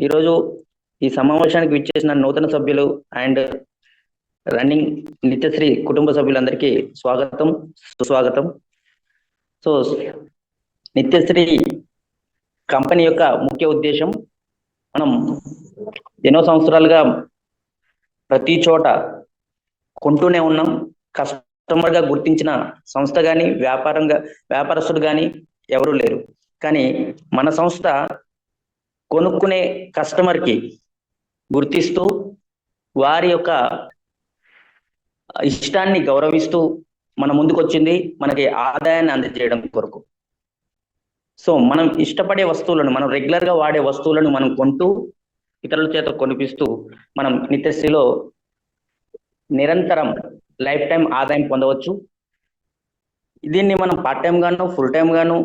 ఈరోజు ఈ సమావేశానికి విచ్చేసిన నూతన సభ్యులు అండ్ రన్నింగ్ నిత్యశ్రీ కుటుంబ సభ్యులందరికీ స్వాగతం, సుస్వాగతం. సో నిత్యశ్రీ కంపెనీ యొక్క ముఖ్య ఉద్దేశం, మనం ఎన్నో సంవత్సరాలుగా ప్రతి చోట కొంటూనే ఉన్నాం. కస్టమర్గా గుర్తించిన సంస్థ కానీ వ్యాపారస్తుడు కానీ ఎవరూ లేరు. కానీ మన సంస్థ కొనుక్కునే కస్టమర్కి గుర్తిస్తూ వారి యొక్క ఇష్టాన్ని గౌరవిస్తూ మన ముందుకు వచ్చింది మనకి ఆదాయాన్ని అందజేయడం కొరకు. సో మనం ఇష్టపడే వస్తువులను, మనం రెగ్యులర్గా వాడే వస్తువులను మనం కొంటూ ఇతరుల చేత కొనిపిస్తూ మనం నిత్యశ్రీలో నిరంతరం లైఫ్ టైం ఆదాయం పొందవచ్చు. దీన్ని మనం పార్ట్ టైం గాను, ఫుల్ టైం గాను,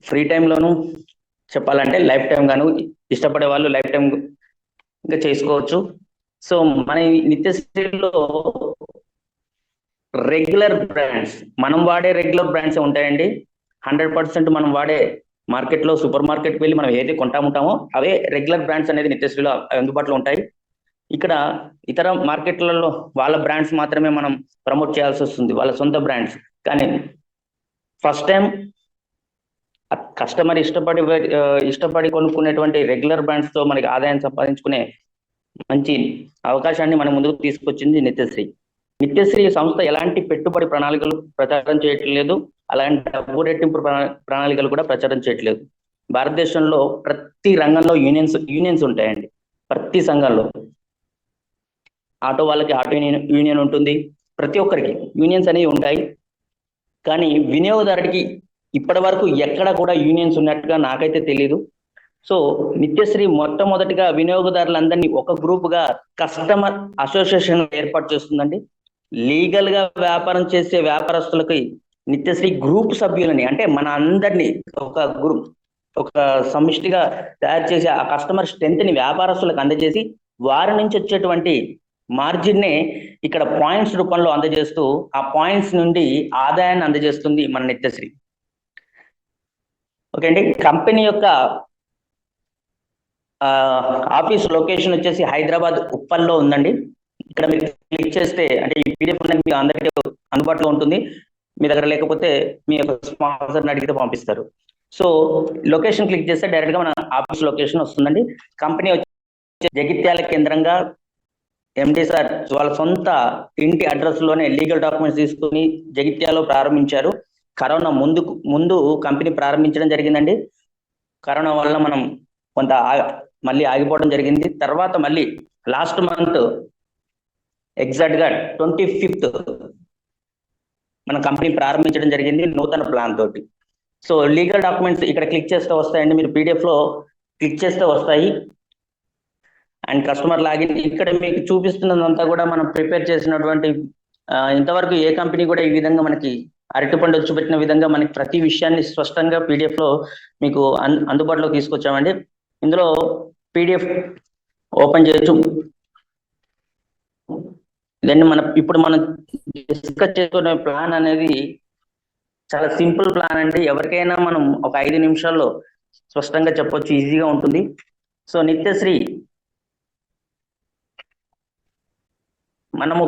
ఫ్రీ టైంలోను, చెప్పాలంటే లైఫ్ టైం గాను ఇష్టపడే వాళ్ళు లైఫ్ టైం ఇంకా చేసుకోవచ్చు. సో మన నిత్యశ్రీలో రెగ్యులర్ బ్రాండ్స్, మనం వాడే రెగ్యులర్ బ్రాండ్స్ ఉంటాయండి. 100% మనం వాడే మార్కెట్లో, సూపర్ మార్కెట్కి వెళ్ళి మనం ఏదైతే కొంటాముంటామో అవే రెగ్యులర్ బ్రాండ్స్ అనేది నిత్యశ్రీలో అందుబాటులో ఉంటాయి. ఇక్కడ ఇతర మార్కెట్లలో వాళ్ళ బ్రాండ్స్ మాత్రమే మనం ప్రమోట్ చేయాల్సి వస్తుంది, వాళ్ళ సొంత బ్రాండ్స్. కానీ ఫస్ట్ టైం కస్టమర్ ఇష్టపడి కొనుక్కునేటువంటి రెగ్యులర్ బ్రాండ్స్ తో మనకి ఆదాయం సంపాదించుకునే మంచి అవకాశాన్ని మన ముందుకు తీసుకొచ్చింది నిత్యశ్రీ. నిత్యశ్రీ సంస్థ ఎలాంటి పెట్టుబడి ప్రణాళికలు ప్రచారం చేయట్లేదు, అలాంటి డబ్బు రెట్టింపు ప్రణాళికలు కూడా ప్రచారం చేయట్లేదు. భారతదేశంలో ప్రతి రంగంలో యూనియన్స్ ఉంటాయండి. ప్రతి సంఘంలో ఆటో వాళ్ళకి ఆటో యూనియన్ ఉంటుంది, ప్రతి ఒక్కరికి యూనియన్స్ అనేవి ఉంటాయి. కానీ వినియోగదారుడికి ఇప్పటి వరకు ఎక్కడ కూడా యూనియన్స్ ఉన్నట్టుగా నాకైతే తెలియదు. సో నిత్యశ్రీ మొట్టమొదటిగా వినియోగదారులందరినీ ఒక గ్రూప్గా కస్టమర్ అసోసియేషన్ ఏర్పాటు చేస్తుందండి. లీగల్ గా వ్యాపారం చేసే వ్యాపారస్తులకి నిత్యశ్రీ గ్రూప్ సభ్యులని, అంటే మన అందరినీ ఒక సమిష్టిగా తయారు చేసి ఆ కస్టమర్ స్ట్రెంత్ ని వ్యాపారస్తులకు అందజేసి వారి నుంచి వచ్చేటువంటి మార్జిన్ నే ఇక్కడ పాయింట్స్ రూపంలో అందజేస్తూ ఆ పాయింట్స్ నుండి ఆదాయాన్ని అందజేస్తుంది మన నిత్యశ్రీ. ఓకే అండి. కంపెనీ యొక్క ఆఫీస్ లొకేషన్ వచ్చేసి హైదరాబాద్ ఉప్పల్లో ఉందండి. ఇక్కడ మీరు క్లిక్ చేస్తే, అంటే ఈ పీడిఎఫ్ మీ అందరికీ అందుబాటులో ఉంటుంది. మీ దగ్గర లేకపోతే మీ యొక్క స్పాన్సర్ని అడిగితే పంపిస్తారు. సో లొకేషన్ క్లిక్ చేస్తే డైరెక్ట్ గా మన ఆఫీస్ లొకేషన్ వస్తుందండి. కంపెనీ వచ్చి జగిత్యాల కేంద్రంగా ఎండి సార్ వాళ్ళ సొంత ఇంటి అడ్రస్ లోనే లీగల్ డాక్యుమెంట్స్ తీసుకుని జగిత్యాలలో ప్రారంభించారు. కరోనా ముందు కంపెనీ ప్రారంభించడం జరిగిందండి. కరోనా వల్ల మనం కొంత మళ్ళీ ఆగిపోవడం జరిగింది. తర్వాత మళ్ళీ లాస్ట్ మంత్ ఎగ్జాక్ట్ గా 25th మన కంపెనీ ప్రారంభించడం జరిగింది నూతన ప్లాన్ తోటి. సో లీగల్ డాక్యుమెంట్స్ ఇక్కడ క్లిక్ చేస్తే వస్తాయండి, మీరు పీడిఎఫ్ లో క్లిక్ చేస్తే వస్తాయి. అండ్ కస్టమర్ లాగిన్ ఇక్కడ మీకు చూపిస్తున్నదంతా కూడా మనం ప్రిపేర్ చేసినటువంటి, ఇంతవరకు ఏ కంపెనీ కూడా ఈ విధంగా మనకి అరటిపండు వచ్చి పెట్టిన విధంగా మనకి ప్రతి విషయాన్ని స్పష్టంగా పీడిఎఫ్ లో మీకు అందుబాటులో తీసుకొచ్చామండి. ఇందులో పీడిఎఫ్ ఓపెన్ చేయొచ్చు. దాన్ని ఇప్పుడు మనం డిస్కస్ చేసుకునే ప్లాన్ అనేది చాలా సింపుల్ ప్లాన్ అండి. ఎవరికైనా మనం ఒక 5 నిమిషాల్లో స్పష్టంగా చెప్పొచ్చు, ఈజీగా ఉంటుంది. సో నిత్యశ్రీ మనము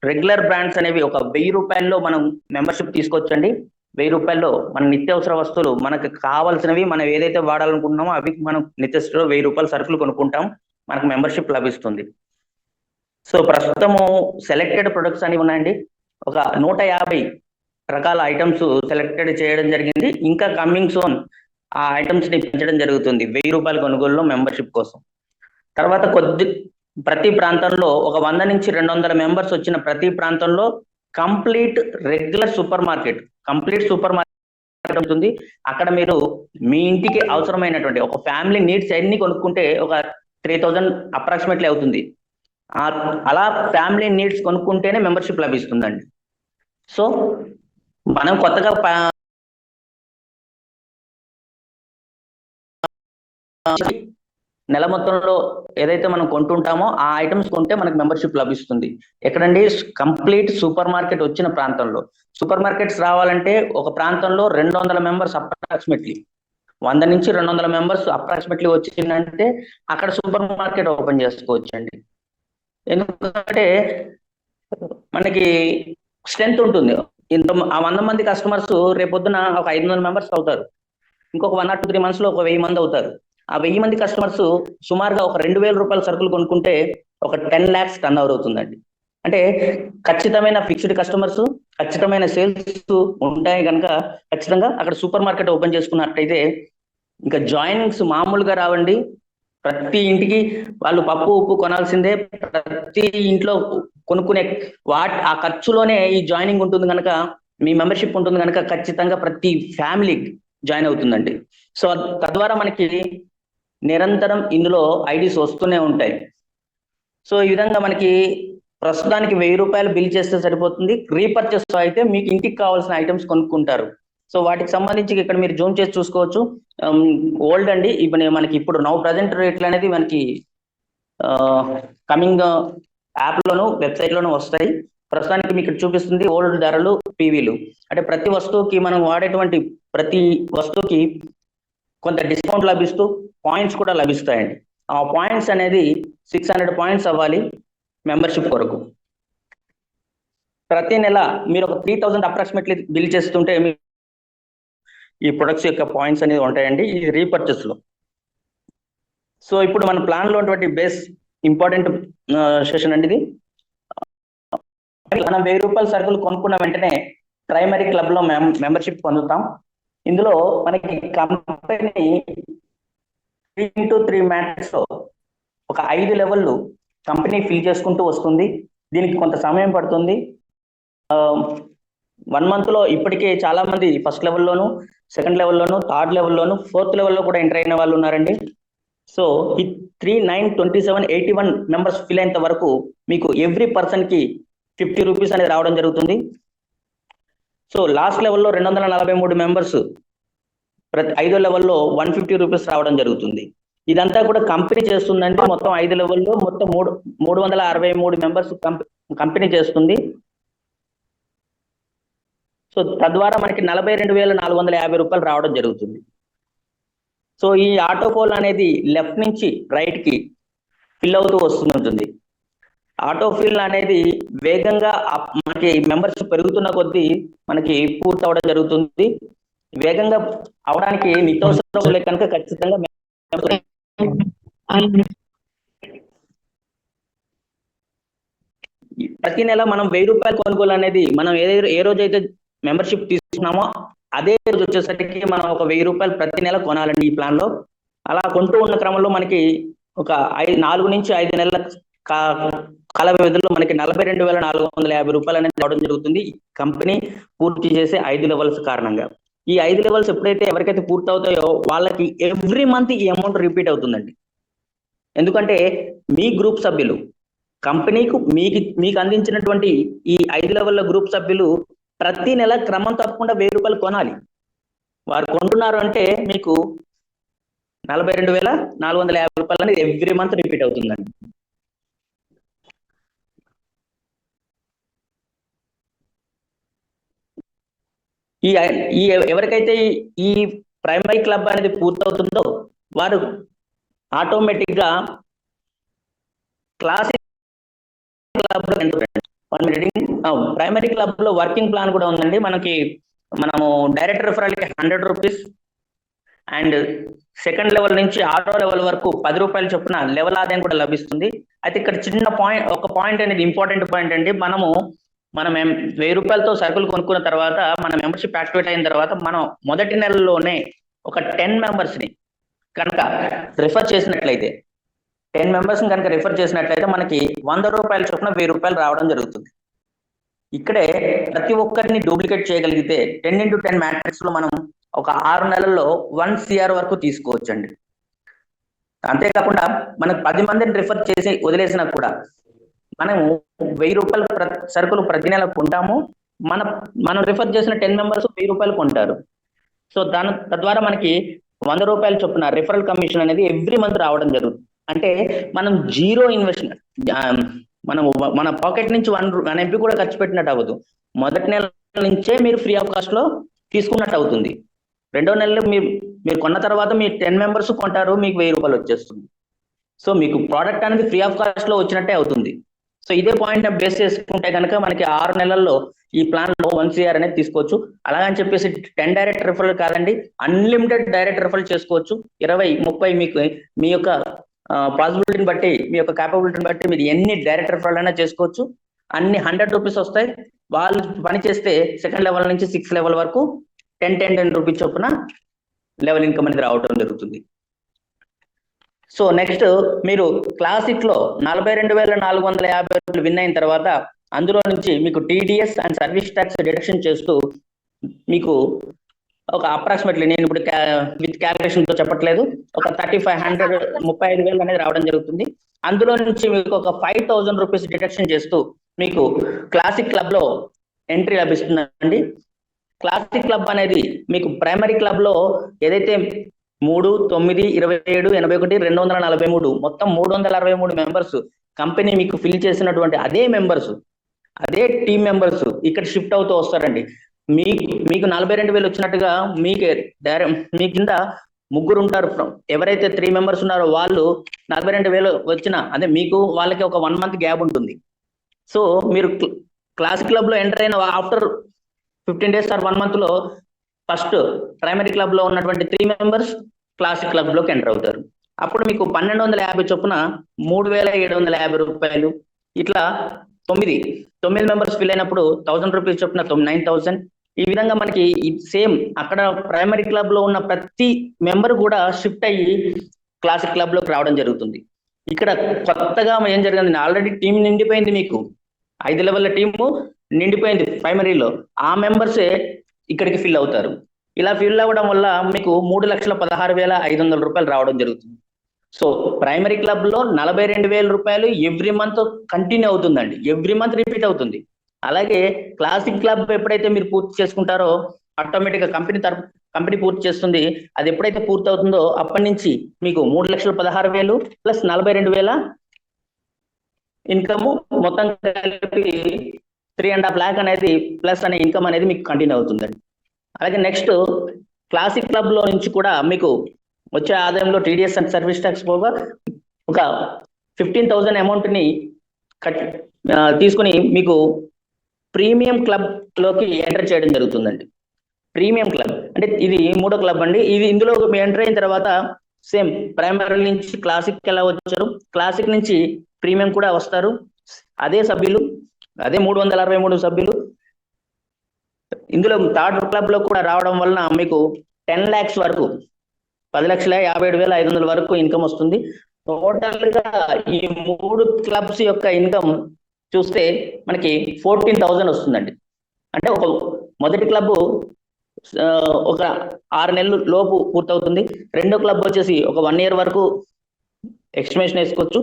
రెగ్యులర్ బ్రాండ్స్ అనేవి ఒక 1000 రూపాయల్లో మనం మెంబర్షిప్ తీసుకోవచ్చండి. 1000 రూపాయల్లో మన నిత్యావసర వస్తువులు మనకు కావాల్సినవి, మనం ఏదైతే వాడాలనుకుంటున్నామో అవి మనం నిత్యశ్రీలో 1000 రూపాయల సరుకులు కొనుక్కుంటాం, మనకు మెంబర్షిప్ లభిస్తుంది. సో ప్రస్తుతము సెలెక్టెడ్ ప్రొడక్ట్స్ అనేవి ఉన్నాయండి. ఒక 150 రకాల ఐటమ్స్ సెలెక్టెడ్ చేయడం జరిగింది. ఇంకా కమింగ్ సోన్ ఆ ఐటమ్స్ ని పెంచడం జరుగుతుంది 1000 రూపాయల కొనుగోలులో మెంబర్షిప్ కోసం. తర్వాత ప్రతి ప్రాంతంలో ఒక 100 నుంచి 200 మెంబర్స్ వచ్చిన ప్రతి ప్రాంతంలో కంప్లీట్ సూపర్ మార్కెట్ ఉంటుంది. అక్కడ మీరు మీ ఇంటికి అవసరమైనటువంటి ఒక ఫ్యామిలీ నీడ్స్ అన్ని కొనుక్కుంటే ఒక 3000 అప్రాక్సిమేట్లీ అవుతుంది. అలా ఫ్యామిలీ నీడ్స్ కొనుక్కుంటేనే మెంబర్షిప్ లభిస్తుందండి. సో మనం కొత్తగా నెల మొత్తంలో ఏదైతే మనం కొంటుంటామో ఆ ఐటమ్స్ కొంటే మనకు మెంబర్షిప్ లభిస్తుంది. ఎక్కడండి? కంప్లీట్ సూపర్ మార్కెట్ వచ్చిన ప్రాంతంలో. సూపర్ మార్కెట్స్ రావాలంటే ఒక ప్రాంతంలో 200 మెంబర్స్ అప్రాక్సిమేట్లీ 100 నుంచి 200 మెంబర్స్ అప్రాక్సిమేట్లీ వచ్చిందంటే అక్కడ సూపర్ మార్కెట్ ఓపెన్ చేసుకోవచ్చు అండి. ఎందుకంటే మనకి స్ట్రెంత్ ఉంటుంది. ఆ 100 మంది కస్టమర్స్ రేపొద్దున ఒక 500 మెంబర్స్ అవుతారు. ఇంకొక 1 or 2, 3 months లో ఒక 1000 మంది అవుతారు. ఆ 1000 మంది కస్టమర్స్ సుమారుగా ఒక 2000 రూపాయల సరుకులు కొనుక్కుంటే ఒక 10 lakhs టర్న్ ఓవర్ అవుతుందండి. అంటే ఖచ్చితమైన ఫిక్స్డ్ కస్టమర్స్, ఖచ్చితమైన సేల్స్ ఉంటాయి కనుక ఖచ్చితంగా అక్కడ సూపర్ మార్కెట్ ఓపెన్ చేసుకున్నట్టయితే ఇంకా జాయినింగ్స్ మామూలుగా రావండి. ప్రతి ఇంటికి వాళ్ళు పప్పు ఉప్పు కొనాల్సిందే. ప్రతి ఇంట్లో కొనుక్కునే ఆ ఖర్చులోనే ఈ జాయినింగ్ ఉంటుంది కనుక, మీ మెంబర్షిప్ ఉంటుంది కనుక ఖచ్చితంగా ప్రతి ఫ్యామిలీ జాయిన్ అవుతుందండి. సో తద్వారా మనకి నిరంతరం ఇందులో ఐడీస్ వస్తూనే ఉంటాయి. సో ఈ విధంగా మనకి ప్రస్తుతానికి 1000 రూపాయలు బిల్ చేస్తే సరిపోతుంది. రీపర్చేస్ అయితే మీకు ఇంటికి కావాల్సిన ఐటమ్స్ కొనుక్కుంటారు. సో వాటికి సంబంధించి ఇక్కడ మీరు జూమ్ చేసి చూసుకోవచ్చు. ఓల్డ్ అండి, ఇప్పుడు మనకి ఇప్పుడు నౌ ప్రజెంట్ రేట్లు అనేది మనకి కమింగ్ యాప్ లోను వెబ్సైట్ లోను వస్తాయి. ప్రస్తుతానికి మీకు చూపిస్తుంది ఓల్డ్ ధరలు, పీవీలు. అంటే ప్రతి వస్తువుకి మనం వాడేటువంటి ప్రతి వస్తువుకి కొంత డిస్కౌంట్ లభిస్తూ పాయింట్స్ కూడా లభిస్తాయండి. ఆ పాయింట్స్ అనేది 600 పాయింట్స్ అవ్వాలి మెంబర్షిప్ కొరకు. ప్రతి నెల మీరు ఒక 3000 అప్రాక్సిమేట్లీ బిల్ చేస్తుంటే ఈ ప్రొడక్ట్స్ యొక్క పాయింట్స్ అనేది ఉంటాయండి ఈ రీపర్చేస్ లో. సో ఇప్పుడు మన ప్లాన్ లో ఉన్నటువంటి బేస్ ఇంపార్టెంట్ సెషన్ అండి ఇది. మనం 1000 రూపాయల సరుకులు కొనుక్కున్న వెంటనే ప్రైమరీ క్లబ్ లో మెంబర్షిప్ పొందుతాం. ఇందులో మనకి కంపెనీ 3x3 మ్యాట్రిక్స్ లో ఒక 5 లెవెల్లు కంపెనీ ఫిల్ చేసుకుంటూ వస్తుంది. దీనికి కొంత సమయం పడుతుంది. 1 month లో ఇప్పటికే చాలా మంది ఫస్ట్ లెవెల్లోను, సెకండ్ లెవెల్లోను, థర్డ్ లెవెల్లోను, ఫోర్త్ లెవెల్లో కూడా ఎంటర్ అయిన వాళ్ళు ఉన్నారండి. సో ఈ 3, 9, 27, 81 మెంబర్స్ ఫిల్ అయినంత వరకు మీకు ఎవ్రీ పర్సన్ కి 50 రూపీస్ అనేది రావడం జరుగుతుంది. సో లాస్ట్ లెవెల్లో 243 మెంబర్స్, ప్రతి 5 లెవెల్లో 150 రూపీస్ రావడం జరుగుతుంది. ఇదంతా కూడా కంపెనీ చేస్తుందండి. మొత్తం 5 లెవెల్లో మొత్తం 363 మెంబర్స్ కంపెనీ చేస్తుంది. సో తద్వారా మనకి 42,450 రూపాయలు రావడం జరుగుతుంది. సో ఈ ఆటో ఫోల్ అనేది లెఫ్ట్ నుంచి రైట్ కి ఫిల్ అవుతూ వస్తుంటుంది. ఆటో ఫిల్ అనేది వేగంగా మనకి మెంబర్షిప్ పెరుగుతున్న కొద్దీ మనకి పూర్తి అవడం జరుగుతుంది. వేగంగా అవడానికి నిత్యావసరాలు కనుక ఖచ్చితంగా ప్రతి నెల మనం 1000 రూపాయలు కొనుగోలు అనేది మనం ఏ రోజైతే మెంబర్షిప్ తీసుకున్నామో అదే రోజు వచ్చేసరికి మనం ఒక 1000 రూపాయలు ప్రతి నెల కొనాలండి ఈ ప్లాన్ లో. అలా కొంటూ ఉన్న క్రమంలో మనకి ఒక 4 నుంచి 5 నెలల కాల వ్యవధిలో మనకి 42,450 రూపాయలు అనేది రావడం జరుగుతుంది. కంపెనీ పూర్తి చేసే 5 లెవెల్స్ కారణంగా. ఈ 5 లెవెల్స్ ఎప్పుడైతే ఎవరికైతే పూర్తి అవుతాయో వాళ్ళకి ఎవ్రీ మంత్ ఈ అమౌంట్ రిపీట్ అవుతుందండి. ఎందుకంటే మీ గ్రూప్ సభ్యులు కంపెనీకు మీకు అందించినటువంటి ఈ 5 లెవెల్ల గ్రూప్ సభ్యులు ప్రతి నెల క్రమం తప్పకుండా 1000 రూపాయలు కొనాలి. వారు కొంటున్నారు అంటే మీకు 42,450 రూపాయలు అనేది ఎవ్రీ మంత్ రిపీట్ అవుతుందండి. ఈ ఎవరికైతే ఈ ప్రైమరీ క్లబ్ అనేది పూర్తవుతుందో వారు ఆటోమేటిక్ గా క్లాసిక్ క్లబ్ లో ప్రైమరీ క్లబ్ లో వర్కింగ్ ప్లాన్ కూడా ఉందండి. మనము డైరెక్ట్ రిఫరల్ కి 100 రూపీస్ అండ్ సెకండ్ లెవెల్ నుంచి 6వ లెవెల్ వరకు 10 రూపాయలు చొప్పున లెవెల్ ఆదాయం కూడా లభిస్తుంది. అయితే ఇక్కడ చిన్న పాయింట్ అనేది ఇంపార్టెంట్ పాయింట్ అండి. మనం 1000 రూపాయలతో సరుకులు కొనుక్కున్న తర్వాత మన మెంబర్షిప్ యాక్టివేట్ అయిన తర్వాత మనం మొదటి నెలలోనే ఒక 10 మెంబర్స్ ని కనుక రిఫర్ చేసినట్లయితే 10 మెంబర్స్ ని కనుక రిఫర్ చేసినట్లయితే మనకి 100 రూపాయల చొప్పున 1000 రూపాయలు రావడం జరుగుతుంది. ఇక్కడే ప్రతి ఒక్కరిని డూప్లికేట్ చేయగలిగితే 10x10 మ్యాట్రిక్స్ లో మనం ఒక 6 నెలల్లో 1 CR వరకు తీసుకోవచ్చండి. అంతేకాకుండా మనకు 10 మందిని రిఫర్ చేసి వదిలేసినా కూడా మనము 1000 రూపాయలు సరుకులు ప్రతి నెల కొంటాము. మనం రిఫర్ చేసిన 10 మెంబర్స్ 1000 రూపాయలు కొంటారు. సో తద్వారా మనకి 100 రూపాయల చొప్పున రిఫరల్ కమిషన్ అనేది ఎవ్రీ మంత్ రావడం జరుగుతుంది. అంటే మనం జీరో ఇన్వెస్ట్మెంట్, మన పాకెట్ నుంచి 1 MP కూడా ఖర్చు పెట్టినట్టు అవ్వదు. మొదటి నెల నుంచే మీరు ఫ్రీ ఆఫ్ కాస్ట్ లో తీసుకున్నట్టు అవుతుంది. రెండో నెలలో మీరు కొన్న తర్వాత మీ 10 మెంబర్స్ కొంటారు, మీకు 1000 రూపాయలు వచ్చేస్తుంది. సో మీకు ప్రోడక్ట్ అనేది ఫ్రీ ఆఫ్ కాస్ట్ లో వచ్చినట్టే అవుతుంది. సో ఇదే పాయింట్ బేస్ చేసుకుంటే కనుక మనకి 6 నెలల్లో ఈ ప్లాన్ లో 1 CR అనేది తీసుకోవచ్చు. అలాగని చెప్పేసి 10 డైరెక్ట్ రిఫరల్ కాదండి, అన్లిమిటెడ్ డైరెక్ట్ రిఫరల్ చేసుకోవచ్చు. 20, 30 మీకు మీ యొక్క పాసిబిలిటీని బట్టి, మీ యొక్క క్యాపబిలిటీని బట్టి మీరు ఎన్ని డైరెక్ట్ రిఫరల్ అయినా చేసుకోవచ్చు. అన్ని 100 రూపీస్ వస్తాయి. వాళ్ళు పని చేస్తే సెకండ్ లెవెల్ నుంచి 6 లెవెల్ వరకు 10 రూపీస్ చొప్పున లెవెల్ ఇన్కమ్ అనేది రావడం జరుగుతుంది. సో నెక్స్ట్ మీరు క్లాసిక్ లో 42,450 రూపాయలు విన్ అయిన తర్వాత అందులో నుంచి మీకు TDS and service tax deduction చేస్తూ మీకు ఒక అప్రాక్సిమేట్లీ, నేను ఇప్పుడు విత్ క్యాలిక్యులేషన్ తో చెప్పట్లేదు, ఒక 35,000 అనేది రావడం జరుగుతుంది. అందులో నుంచి మీకు ఒక 5,000 రూపీస్ డిడక్షన్ చేస్తూ మీకు క్లాసిక్ క్లబ్ లో ఎంట్రీ లభిస్తుందండి. క్లాసిక్ క్లబ్ అనేది మీకు ప్రైమరీ క్లబ్ లో ఏదైతే 3, 9, 27, 81, 243 మొత్తం 363 మెంబర్స్ కంపెనీ మీకు ఫిల్ చేసినటువంటి అదే మెంబర్స్, అదే టీం మెంబర్స్ ఇక్కడ షిఫ్ట్ అవుతూ వస్తారండి. మీకు 42,000 వచ్చినట్టుగా మీ కింద ముగ్గురు ఉంటారు. ఎవరైతే 3 మెంబర్స్ ఉన్నారో వాళ్ళు 42,000 వచ్చిన, అదే మీకు వాళ్ళకి ఒక 1 మంత్ గ్యాప్ ఉంటుంది. సో మీరు క్లాసిక్ క్లబ్ లో ఎంటర్ అయిన ఆఫ్టర్ 15 days ఆర్ 1 month లో ఫస్ట్ ప్రైమరీ క్లబ్ లో ఉన్నటువంటి 3 మెంబర్స్ క్లాసిక్ క్లబ్ లోకి ఎంటర్ అవుతారు. అప్పుడు మీకు 1,250 చొప్పున 3,750 రూపాయలు, ఇట్లా 9 మెంబర్స్ ఫిల్ అయినప్పుడు 1,000 రూపీస్ చొప్పున 9,000. ఈ విధంగా మనకి సేమ్ అక్కడ ప్రైమరీ క్లబ్ లో ఉన్న ప్రతి మెంబర్ కూడా షిఫ్ట్ అయ్యి క్లాసిక్ క్లబ్ లోకి రావడం జరుగుతుంది. ఇక్కడ కొత్తగా ఏం జరిగింది, ఆల్రెడీ టీం నిండిపోయింది, మీకు 5 లెవెల్ల టీము నిండిపోయింది ప్రైమరీలో, ఆ మెంబర్సే ఇక్కడికి ఫిల్ అవుతారు. ఇలా ఫిల్ అవ్వడం వల్ల మీకు 3,16,500 రూపాయలు రావడం జరుగుతుంది. సో ప్రైమరీ క్లబ్ లో 42,000 రూపాయలు ఎవ్రీ మంత్ కంటిన్యూ అవుతుందండి, ఎవ్రీ మంత్ రిపీట్ అవుతుంది. అలాగే క్లాసిక్ క్లబ్ ఎప్పుడైతే మీరు పూర్తి చేసుకుంటారో ఆటోమేటిక్ గా కంపెనీ పూర్తి చేస్తుంది. అది ఎప్పుడైతే పూర్తి అవుతుందో అప్పటి నుంచి మీకు 3,16,000 ప్లస్ 42,000 ఇన్కమ్, మొత్తం కలిపి 3.5 lakh అనేది ప్లస్ అనే ఇన్కమ్ అనేది మీకు కంటిన్యూ అవుతుందండి. అలాగే నెక్స్ట్ క్లాసిక్ క్లబ్ లో నుంచి కూడా మీకు వచ్చే ఆదాయంలో TDS అండ్ సర్వీస్ ట్యాక్స్ పోగా ఒక 15,000 అమౌంట్ ని తీసుకుని మీకు ప్రీమియం క్లబ్ లోకి ఎంటర్ చేయడం జరుగుతుందండి. ప్రీమియం క్లబ్ అంటే ఇది 3వ క్లబ్ అండి. ఇందులో ఎంటర్ అయిన తర్వాత సేమ్ ప్రైమరీ నుంచి క్లాసిక్ ఎలా వచ్చారు, క్లాసిక్ నుంచి ప్రీమియం కూడా వస్తారు. అదే సభ్యులు, అదే 363 సభ్యులు. ఇందులో థర్డ్ క్లబ్ లో కూడా రావడం వలన మీకు 10 lakhs వరకు, 10,57,500 వరకు ఇన్కమ్ వస్తుంది. టోటల్ గా ఈ 3 క్లబ్స్ యొక్క ఇన్కమ్ చూస్తే మనకి 14,000 వస్తుందండి. అంటే ఒక మొదటి క్లబ్ ఒక 6 నెలలు లోపు పూర్తవుతుంది. రెండో క్లబ్ వచ్చేసి ఒక 1 year వరకు ఎస్టిమేషన్ వేసుకోవచ్చు.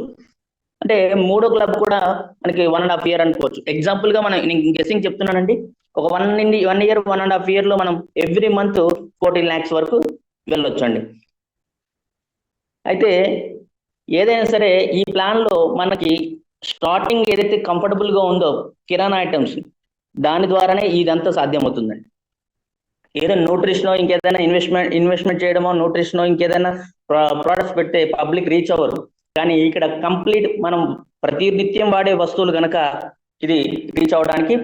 అంటే 3వ క్లబ్ కూడా మనకి 1.5 year అనుకోవచ్చు. ఎగ్జాంపుల్ గా మనం గెస్సింగ్ చెప్తున్నానండి, ఒక 1 year 1.5 year లో మనం ఎవ్రీ మంత్ 14 lakhs వరకు వెళ్ళొచ్చండి. అయితే ఏదైనా సరే ఈ ప్లాన్ లో మనకి స్టార్టింగ్ ఏదైతే కంఫర్టబుల్ గా ఉందో కిరాణా ఐటమ్స్, దాని ద్వారానే ఇదంతా సాధ్యమవుతుందండి. ఏదైనా న్యూట్రిషన్ ఇంకేదైనా ఇన్వెస్ట్మెంట్ చేయడమో, న్యూట్రిషన్ ఇంకేదైనా ప్రోడక్ట్స్ పెడితే పబ్లిక్ రీచ్ అవ్వరు. కానీ ఇక్కడ కంప్లీట్ మనం ప్రతి నిత్యం వాడే వస్తువులు కనుక ఇది రీచ్ అవడానికి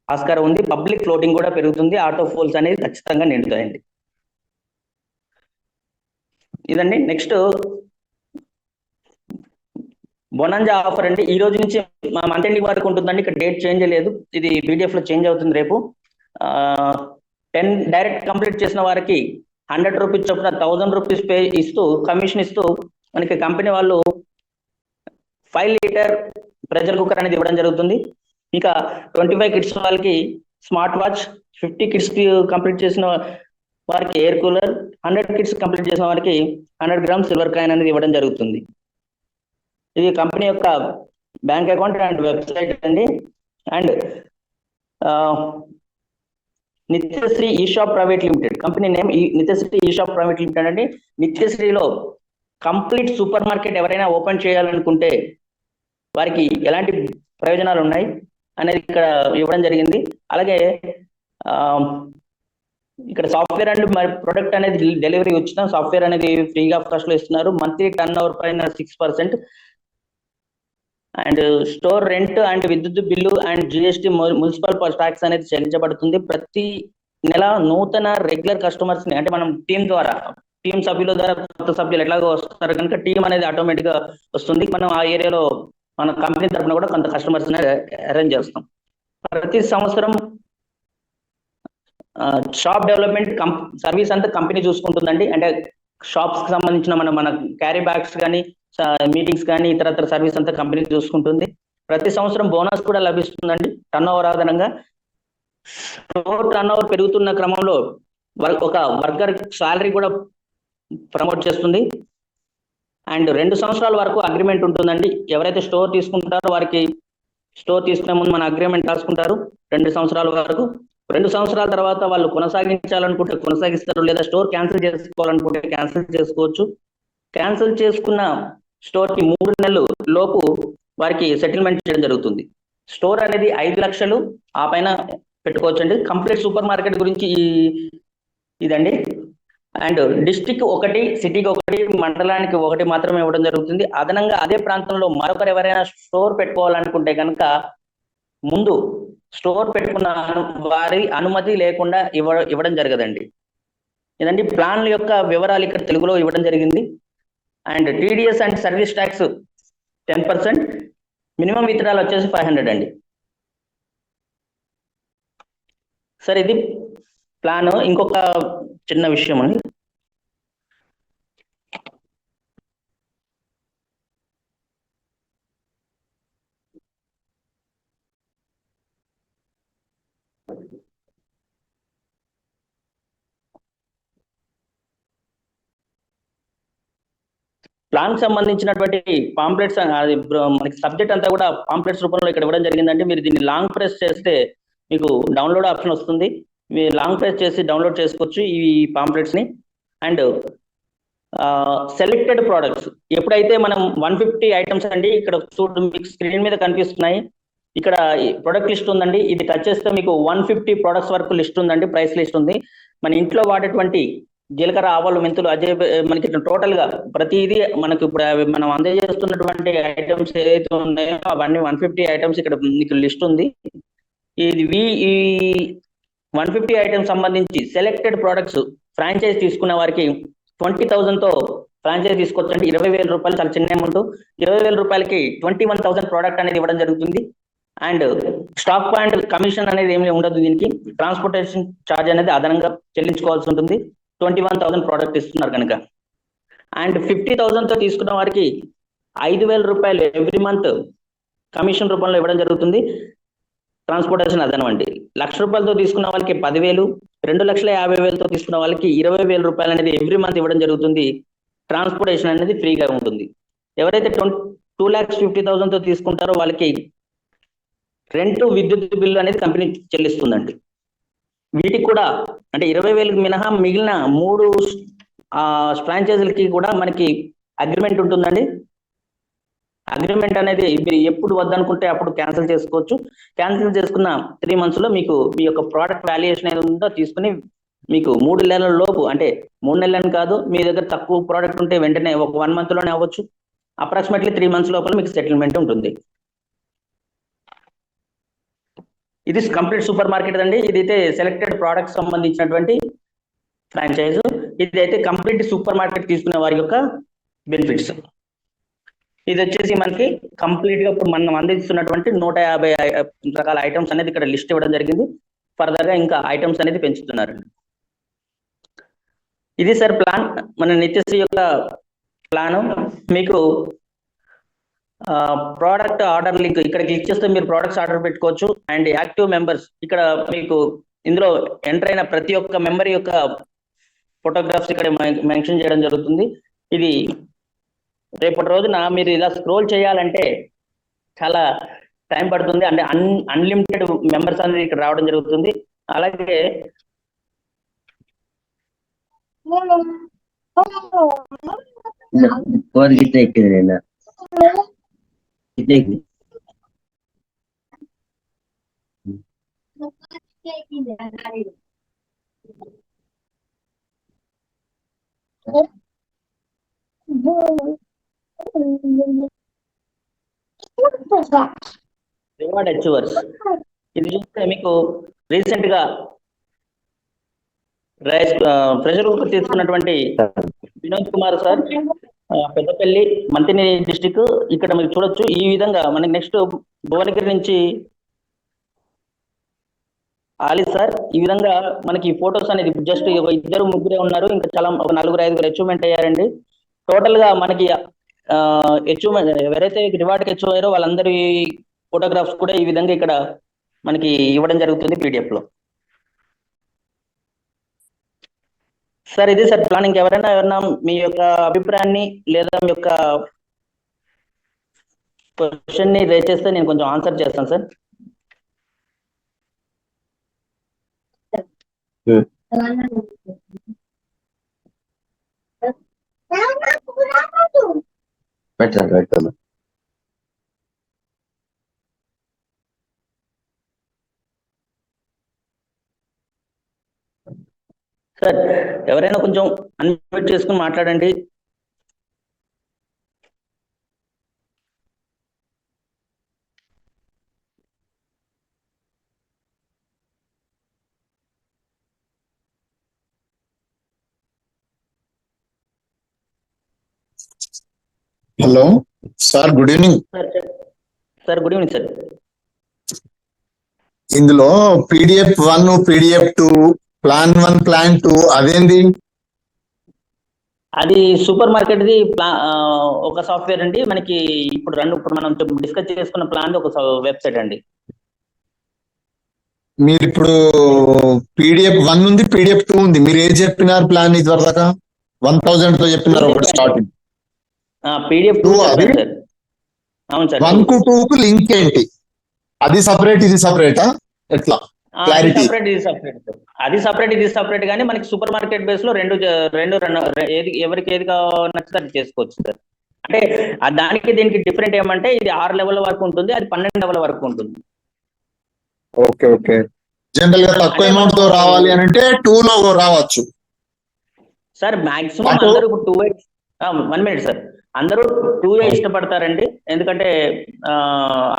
ఆస్కారం ఉంది. పబ్లిక్ ఫ్లోటింగ్ కూడా పెరుగుతుంది, ఆటో ఫోల్స్ అనేది ఖచ్చితంగా నిండుతాయండి. ఇదండి. నెక్స్ట్ బొనాంజా ఆఫర్ అండి. ఈ రోజు నుంచి మంత్ ఎండింగ్ వరకు ఉంటుందండి. ఇక్కడ డేట్ చేంజ్ లేదు, ఇది PDF లో చేంజ్ అవుతుంది రేపు. 10 డైరెక్ట్ కంప్లీట్ చేసిన వారికి 100 రూపీస్ చొప్పున 1,000 రూపీస్ పే ఇస్తూ, కమిషన్ ఇస్తూ మనకి కంపెనీ వాళ్ళు 5 లీటర్ ప్రెషర్ కుక్కర్ అనేది ఇవ్వడం జరుగుతుంది. ఇంకా 25 కిడ్స్ వాళ్ళకి స్మార్ట్ వాచ్, 50 కిడ్స్ కంప్లీట్ చేసిన వారికి ఎయిర్ కూలర్, 100 కిడ్స్ కంప్లీట్ చేసిన వారికి 100 grams సిల్వర్ కాయిన్ అనేది ఇవ్వడం జరుగుతుంది. ఇది కంపెనీ యొక్క బ్యాంక్ అకౌంట్ అండ్ వెబ్సైట్ అండి. అండ్ నిత్యశ్రీ ఈ shop private limited, company name Nithyasree ఈ షాప్ ప్రైవేట్ లిమిటెడ్ అండి. నిత్యశ్రీలో కంప్లీట్ సూపర్ మార్కెట్ ఎవరైనా ఓపెన్ చేయాలనుకుంటే వారికి ఎలాంటి ప్రయోజనాలు ఉన్నాయి అనేది ఇక్కడ ఇవ్వడం జరిగింది. అలాగే ఇక్కడ సాఫ్ట్వేర్ అండ్ మరి ప్రొడక్ట్ అనేది డెలివరీ వచ్చిన సాఫ్ట్వేర్ అనేది ఫ్రీగా ఆఫ్ కాస్ట్ లో ఇస్తున్నారు. మంత్లీ టర్న్ ఓవర్ పైన 6%. అండ్ స్టోర్ రెంట్ అండ్ విద్యుత్ bill and GST municipal tax అనేది చెల్లించబడుతుంది. ప్రతి నెల నూతన రెగ్యులర్ కస్టమర్స్ ని, అంటే మనం టీం ద్వారా, టీం సభ్యుల ద్వారా కొత్త సభ్యులు ఎట్లాగో వస్తారు కనుక టీం అనేది ఆటోమేటిక్ గా వస్తుంది. మనం ఆ ఏరియాలో మన కంపెనీ తరఫున కూడా కొంత కస్టమర్స్ అరేంజ్ చేస్తాం. ప్రతి సంవత్సరం షాప్ డెవలప్మెంట్ సర్వీస్ అంతా కంపెనీ చూసుకుంటుందండి. అంటే షాప్స్ కి సంబంధించిన మన క్యారీ బ్యాగ్స్ కానీ, మీటింగ్స్ కానీ, ఇతరత్ర సర్వీస్ అంతా కంపెనీ చూసుకుంటుంది. ప్రతి సంవత్సరం బోనస్ కూడా లభిస్తుందండి టర్న్ ఓవర్ ఆధారంగా. స్టోర్ టర్న్ ఓవర్ పెరుగుతున్న క్రమంలో ఒక వర్కర్ సాలరీ కూడా ప్రమోట్ చేస్తుంది. అండ్ 2 సంవత్సరాల వరకు అగ్రిమెంట్ ఉంటుందండి. ఎవరైతే స్టోర్ తీసుకుంటారో వారికి స్టోర్ తీసుకునే ముందు మన అగ్రిమెంట్ రాసుకుంటారు 2 సంవత్సరాల వరకు. 2 సంవత్సరాల తర్వాత వాళ్ళు కొనసాగించాలనుకుంటే కొనసాగిస్తారు, లేదా స్టోర్ క్యాన్సిల్ చేసుకోవాలనుకుంటే క్యాన్సిల్ చేసుకోవచ్చు. క్యాన్సిల్ చేసుకున్న స్టోర్ కి 3 నెలలు లోపు వారికి సెటిల్మెంట్ చేయడం జరుగుతుంది. స్టోర్ అనేది 5 లక్షలు ఆ పైన పెట్టుకోవచ్చు అండి. కంప్లీట్ సూపర్ మార్కెట్ గురించి ఇదండి. అండ్ డిస్ట్రిక్ట్ ఒకటి, సిటీకి ఒకటి, మండలానికి ఒకటి మాత్రమే ఇవ్వడం జరుగుతుంది. అదనంగా అదే ప్రాంతంలో మరొకరు ఎవరైనా స్టోర్ పెట్టుకోవాలనుకుంటే కనుక ముందు స్టోర్ పెట్టుకున్న వారి అనుమతి లేకుండా ఇవ్వడం జరగదండి. ఇదండి ప్లాన్ల యొక్క వివరాలు ఇక్కడ తెలుగులో ఇవ్వడం జరిగింది. And TDS and service tax 10%, minimum withdrawal వచ్చేసి 500 అండి. సార్ ఇది ప్లాన్. ఇంకొక చిన్న విషయం అండి, ప్లాన్ సంబంధించినటువంటి పాంప్లెట్స్, మనకి సబ్జెక్ట్ అంతా కూడా పాంప్లెట్స్ రూపంలో ఇక్కడ ఇవ్వడం జరిగిందండి. మీరు దీన్ని లాంగ్ ప్రెస్ చేస్తే మీకు డౌన్లోడ్ ఆప్షన్ వస్తుంది. మీరు లాంగ్ ప్రెస్ చేసి డౌన్లోడ్ చేసుకోవచ్చు ఈ పాంప్లెట్స్ ని. అండ్ సెలెక్టెడ్ ప్రోడక్ట్స్, ఎప్పుడైతే మనం 150 ఐటమ్స్ అండి, ఇక్కడ చూడు మీకు స్క్రీన్ మీద కనిపిస్తున్నాయి. ఇక్కడ ప్రొడక్ట్ లిస్ట్ ఉందండి. ఇది టచ్ చేస్తే మీకు 150 ప్రొడక్ట్స్ వరకు లిస్ట్ ఉందండి, ప్రైస్ లిస్ట్ ఉంది. మన ఇంట్లో వాడేటువంటి జీలకర్ర, ఆవాలు, మెంతులు, మనకి టోటల్ గా ప్రతిదీ మనకు ఇప్పుడు మనం అందజేస్తున్నటువంటి ఐటమ్స్ ఏదైతే ఉన్నాయో అవన్నీ 150 ఐటమ్స్ ఇక్కడ మీకు లిస్ట్ ఉంది. ఈ 150 ఐటమ్స్ సంబంధించి సెలెక్టెడ్ ప్రొడక్ట్స్ ఫ్రాంచైజ్ తీసుకున్న వారికి 20,000 తో ఫ్రాంచైజ్ తీసుకోవచ్చండి. 20,000 రూపాయలు, చాలా చిన్న అమౌంట్. 20,000 రూపాయలకి 21,000 ప్రోడక్ట్ అనేది ఇవ్వడం జరుగుతుంది. అండ్ స్టాక్ పాయింట్ కమిషన్ అనేది ఏమీ ఉండదు. దీనికి ట్రాన్స్పోర్టేషన్ ఛార్జ్ అనేది అదనంగా చెల్లించుకోవాల్సి ఉంటుంది. 21,000 ప్రోడక్ట్ ఇస్తున్నారు కనుక. అండ్ 50,000 తో తీసుకున్న వారికి 5,000 రూపాయలు ఎవ్రీ మంత్ కమిషన్ రూపంలో ఇవ్వడం జరుగుతుంది. ట్రాన్స్పోర్టేషన్ అదనం అండి. 1,00,000 రూపాయలతో తీసుకున్న వాళ్ళకి 10,000, 2,50,000తో తీసుకున్న వాళ్ళకి 20,000 రూపాయలు అనేది ఎవ్రీ మంత్ ఇవ్వడం జరుగుతుంది. ట్రాన్స్పోర్టేషన్ అనేది ఫ్రీగా ఉంటుంది. ఎవరైతే 2,50,000తో తీసుకుంటారో వాళ్ళకి రెంట్, విద్యుత్ బిల్లు అనేది కంపెనీ చెల్లిస్తుందండి. వీటికి కూడా అంటే 20,000 మినహా మిగిలిన 3 ఫ్రాంచైజీలకి కూడా మనకి అగ్రిమెంట్ ఉంటుందండి. అగ్రిమెంట్ అనేది మీరు ఎప్పుడు వద్దనుకుంటే అప్పుడు క్యాన్సిల్ చేసుకోవచ్చు. క్యాన్సిల్ చేసుకున్న 3 months లో మీకు మీ యొక్క ప్రోడక్ట్ వాల్యుయేషన్ ఏది ఉందో తీసుకుని మీకు 3 నెలల లోపు, అంటే 3 నెలలని కాదు, మీ దగ్గర తక్కువ ప్రోడక్ట్ ఉంటే వెంటనే ఒక 1 month లోనే అవ్వచ్చు. అప్రాక్సిమేట్లీ 3 months లోపల మీకు సెటిల్మెంట్ ఉంటుంది. ఇది కంప్లీట్ సూపర్ మార్కెట్ అండి. ఇదైతే సెలెక్టెడ్ ప్రోడక్ట్స్ సంబంధించినటువంటి ఫ్రాంచైజ్. ఇదైతే కంప్లీట్ సూపర్ మార్కెట్ తీసుకునే వారి యొక్క బెనిఫిట్స్. ఇది వచ్చేసి మనకి కంప్లీట్ గా ఇప్పుడు మనం అందిస్తున్నటువంటి 150 రకాల ఐటమ్స్ అనేది ఇక్కడ లిస్ట్ ఇవ్వడం జరిగింది. ఫర్దర్ గా ఇంకా ఐటమ్స్ అనేది పెంచుతున్నారు. ఇది సార్ ప్లాన్, మన నిత్యశ్రీ యొక్క ప్లాన్. మీకు ప్రోడక్ట్ ఆర్డర్ లింక్ ఇక్కడ క్లిక్ చేస్తే మీరు ప్రోడక్ట్స్ ఆర్డర్ పెట్టుకోవచ్చు. అండ్ యాక్టివ్ మెంబర్స్, ఇక్కడ మీకు ఇందులో ఎంటర్ అయిన ప్రతి ఒక్క మెంబర్ యొక్క ఫోటోగ్రాఫ్స్ ఇక్కడ మెన్షన్ చేయడం జరుగుతుంది. ఇది రేపటి రోజున మీరు ఇలా స్క్రోల్ చేయాలంటే చాలా టైం పడుతుంది. అంటే అన్లిమిటెడ్ మెంబర్స్ అనేది ఇక్కడ రావడం జరుగుతుంది. అలాగే రివార్డ్ అచీవర్స్. ఇది చూస్తే మీకు రీసెంట్ గా ప్రెషర్ కుక్కర్ తీసుకున్నటువంటి వినోద్ కుమార్ సార్, పెద్దపల్లి మంతిని డిస్టిక్. ఇక్కడ మీరు చూడొచ్చు ఈ విధంగా. మనకి నెక్స్ట్ భువనగిరి నుంచి ఆలి సార్. ఈ విధంగా మనకి ఫొటోస్ అనేది జస్ట్ ఇద్దరు ముగ్గురే ఉన్నారు, ఇంకా చాలా ఒక 4-5 అచీవ్మెంట్ అయ్యారండి. టోటల్ గా మనకి అచీవ్మెంట్ ఎవరైతే రివార్డ్కి అచీవ్ అయ్యారో వాళ్ళందరి ఫోటోగ్రాఫ్స్ కూడా ఈ విధంగా ఇక్కడ మనకి ఇవ్వడం జరుగుతుంది పీడిఎఫ్ లో. సార్ ఇది సార్ ప్లానింగ్. ఎవరైనా మీ యొక్క అభిప్రాయాన్ని లేదా మీ యొక్క క్వశ్చన్ ని రేజ్ చేస్తే నేను కొంచెం ఆన్సర్ చేస్తాను సార్. సార్ ఎవరైనా కొంచెం అన్మ్యూట్ చేసుకుని మాట్లాడండి. Hello sir, good evening. Sir good evening sir. ఇందులో PDF 1, PDF 2, ప్లాన్ 1, ప్లాన్ 2 అదేంది? అది సూపర్ మార్కెట్ ది ఒక సాఫ్ట్వేర్ అండి. మనకి ఇప్పుడు మనం డిస్కస్ చేసుకున్న ప్లాన్ ఒక వెబ్సైట్ అండి. మీరు ఇప్పుడు PDF 1 ఉంది, PDF 2 ఉంది. మీరు ఏం చెప్పినారు ప్లాన్ ఇది వరదాకా? 1000 తో చెప్పినారు ఒకటి స్టార్టింగ్. PDF 2 sir. అవును సార్. 1 కు 2 కు లింక్ ఏంటి? అది సపరేట్, ఇది సపరేటా? ఎట్లా క్లారిటీ? అది సపరేట్ ఇది సపరేట్ కానీ మనకి సూపర్ మార్కెట్ బేస్ లో రెండు ఎవరికి ఏది నచ్చితే అది చేసుకోవచ్చు సార్. అంటే దానికి దీనికి డిఫరెంట్ ఏమంటే ఇది 6 లెవెల్ వరకు ఉంటుంది, అది 12 లెవెల్ వరకు ఉంటుంది. Okay okay. జనరల్ గా తక్కువ అమౌంట్ తో రావాలి అని అంటే 2 లో రావచ్చు సార్. మాక్సిమం అందరూ 1 మినిట్ సార్. అందరూ 2 ఇష్టపడతారండి. ఎందుకంటే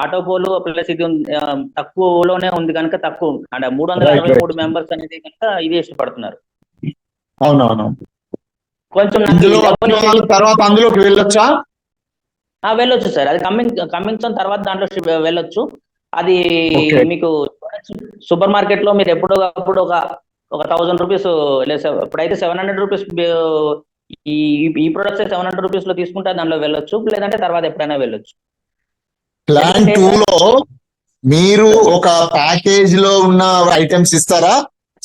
ఆటోపోలు ప్లస్ ఇది తక్కువలోనే ఉంది కనుక తక్కువ, అంటే 363 మెంబర్స్ అనేది కనుక ఇది ఇష్టపడుతున్నారు. అవునవును. కొంచెం తర్వాత అందులోకి వెళ్ళొచ్చా? వెళ్ళొచ్చు సార్. అది కమింగ్ సోన్ తర్వాత దాంట్లో వెళ్ళొచ్చు. అది మీకు సూపర్ మార్కెట్ లో మీరు ఎప్పుడప్పుడు ఒక 1000 రూపీస్ లేదా ఇప్పుడైతే 700 రూపీస్ ఈ ప్రొడక్ట్స్ 700 రూపీస్ లో తీసుకుంటే దానిలో వెళ్ళొచ్చు, లేదంటే తర్వాత ఎప్పుడైనా వెళ్ళొచ్చు. ప్లాన్ 2 లో మీరు ఒక ప్యాకేజ్ లో ఉన్న ఐటమ్స్ ఇస్తారా?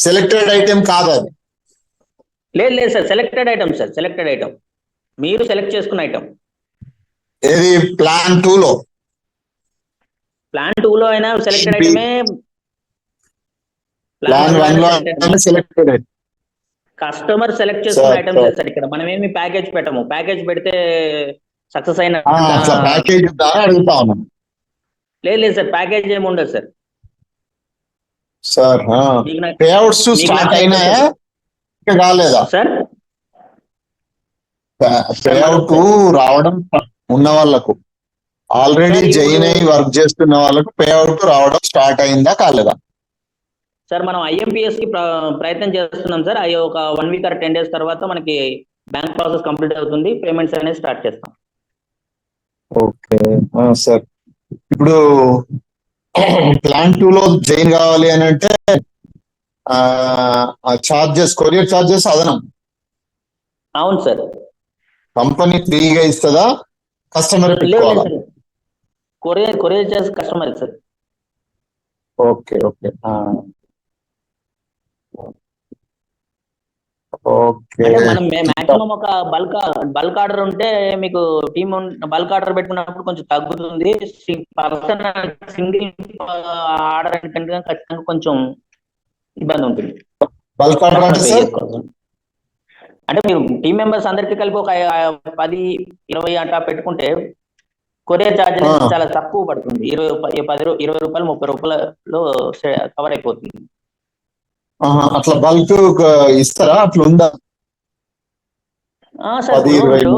సెలెక్టెడ్ ఐటమ్ కాదు అది? లేదు sir, selected item sir. Selected item మీరు సెలెక్ట్ చేసుకున్న ఐటమ్. ఏది ప్లాన్ 2 లో? ప్లాన్ 2 లో అయినా సెలెక్టెడ్ ఐటమే. ప్లాన్ 1 లో సెలెక్టెడ్ ఐటమ్. కస్టమర్ సెలెక్ట్ చేసుకున్న ఐటమ్స్ సార్. ఇక్కడ మనం ఏమి ప్యాకేజ్ పెట్టము. ప్యాకేజ్ పెడితే సక్సెస్ అయిన ప్యాకేజ్ అడుగుతా ఉన్నాను. లేదు సార్, ప్యాకేజ్ ఏమి ఉండదు sir. Sir pay outs start అయినాయా ఇంకా కాలేదా సార్? పే అవుట్ రావడం ఉన్న వాళ్ళకు, ఆల్రెడీ జాయిన్ అయ్యి వర్క్ చేస్తున్న వాళ్ళకు పే అవుట్ రావడం స్టార్ట్ అయిందా కాలేదా? సార్ మనం IMPS కి ప్రయత్నం చేస్తున్నాం సార్. అవి ఒక 1 వీక్ ఆర్ 10 డేస్ తర్వాత మనకి బ్యాంక్ ప్రాసెస్ కంప్లీట్ అవుతుంది, పేమెంట్స్ అనేది స్టార్ట్ చేస్తాం. Okay sir. ఇప్పుడు ప్లాన్ 2 లో జాయిన్ కావాలి అని అంటే చార్జెస్, కొరియర్ చార్జెస్ అదనం? అవును సార్. కంపెనీ ఫ్రీగా ఇస్తుందా, కస్టమర్ పెట్టుకోవాలా? Courier charge customer sir. Okay okay okay. మనం మాక్సిమం ఒక బల్క్ ఆర్డర్ ఉంటే మీకు టీమ్ బల్క్ ఆర్డర్ పెట్టుకున్నప్పుడు కొంచెం తగ్గుతుంది. పర్సన్ సింగిల్ ఆర్డర్ అంటే ఖచ్చితంగా కొంచెం ఇబ్బంది ఉంటుంది. బల్క్ ఆర్డర్ అంటే మీరు టీమ్ మెంబర్స్ అందరికీ కలిపి ఒక 10-20 అట్లా పెట్టుకుంటే కొరియర్ ఛార్జ్ అనేది చాలా తక్కువ పడుతుంది. 20 రూపాయలు 30 రూపాయలలో కవర్ అయిపోతుంది. అట్లా బల్క్ ఇస్తారా? అట్లా ఉందా? సార్ 10, ఇప్పుడు 20 మీరు